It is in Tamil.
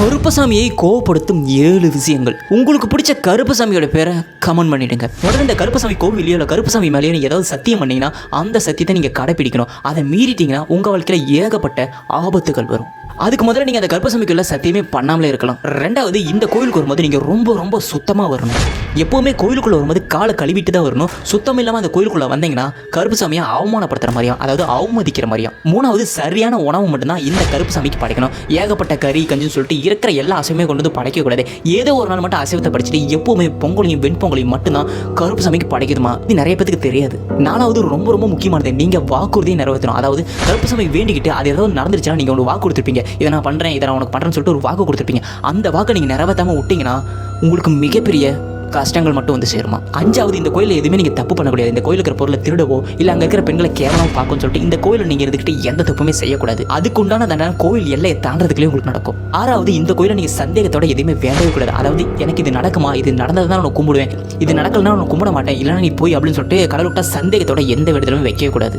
கருப்பசாமியை கோவப்படுத்தும் 7 விஷயங்கள். உங்களுக்கு பிடிச்ச கருப்பசாமியோட பேரை கமெண்ட் பண்ணிடுங்க. முதல்ல இந்த கருப்பசாமி கோவிலையோ இல்லை கருப்பசாமி மேலேயோ ஏதாவது சத்தியம் பண்ணீங்கன்னா அந்த சத்தியத்தை நீங்கள் கடைப்பிடிக்கணும். அதை மீறிட்டீங்கன்னா உங்கள் வாழ்க்கையில் ஏகப்பட்ட ஆபத்துகள் வரும். அதுக்கு முதல்ல நீங்கள் அந்த கருப்பசாமிக்குள்ள சத்தியமே பண்ணாமலே இருக்கலாம். ரெண்டாவது, இந்த கோயிலுக்கு வரும்போது நீங்கள் ரொம்ப ரொம்ப சுத்தமாக வரணும். எப்போவுமே கோயிலுக்குள்ளே வரும்போது காலை கழுவிட்டு தான் வரணும். சுத்தம் இல்லாமல் அந்த கோயிலுக்குள்ளே வந்தீங்கன்னா கருப்பசாமியை அவமானப்படுத்துகிற மாதிரியும், அதாவது அவமதிக்கிற மாதிரியும். மூணாவது, சரியான உணவு மட்டும்தான் இந்த கருப்பசாமிக்கு படைக்கணும். ஏகப்பட்ட கறி கஞ்சின்னு சொல்லிட்டு இருக்கிற எல்லா அசைவமே கொண்டு வந்து படைக்கக்கூடாது. ஏதோ ஒரு நாள் மட்டும் அசைவத்தை படிச்சுட்டு எப்போவுமே பொங்கலையும் வெண்பொங்கலையும் மட்டும்தான் கருப்பசாமிக்கு படைக்குதுமா. இது நிறைய பேருக்கு தெரியாது. நாலாவது, ரொம்ப ரொம்ப முக்கியமானது, நீங்கள் வாக்குறுதியை நிறைவேற்றணும். அதாவது கருப்பசாமி வேண்டிக்கிட்டு அது ஏதாவது நடந்துருச்சுன்னா நீங்கள் ஒரு வாக்கு கொடுத்துருப்பீங்க. இதை நான் பண்ணுறேன், இதை நான் உனக்கு பண்ணுறேன்னு சொல்லிட்டு ஒரு வாக்கு கொடுத்துருப்பீங்க. அந்த வாக்கை நீங்கள் நிறைவேற்றாமல் விட்டீங்கன்னா உங்களுக்கு மிகப்பெரிய கஷ்டங்கள் மட்டும் வந்து சேருமா. அஞ்சாவது, இந்த கோயிலில் எதுவுமே நீங்கள் தப்பு பண்ணக்கூடாது. இந்த கோயிலுக்கு இருக்கிற பொருளை திருடவோ இல்லை அங்கே இருக்கிற பெண்களை கேவலம் பார்க்கும்னு சொல்லிட்டு இந்த கோயிலில் நீங்கள் இருந்துக்கிட்டு எந்த தப்புமே செய்யக்கூடாது. அதுக்குண்டான தண்டனை கோயில் எல்லையை தாண்டதுக்குள்ளே உங்களுக்கு நடக்கும். ஆறாவது, இந்த கோயிலை நீங்கள் சந்தேகத்தோட எதுவுமே வேண்டவே கூடாது. அதாவது எனக்கு இது நடக்குமா, இது நடந்தது தான் நான் கும்பிடுவேன், இது நடக்கலன்னா நான் கும்பிட மாட்டேன், இல்லைன்னா நீ போய் அப்படின்னு சொல்லிட்டு கடவுள்கிட்ட சந்தேகத்தோட எந்த விடத்திலுமே வைக்கவே கூடாது.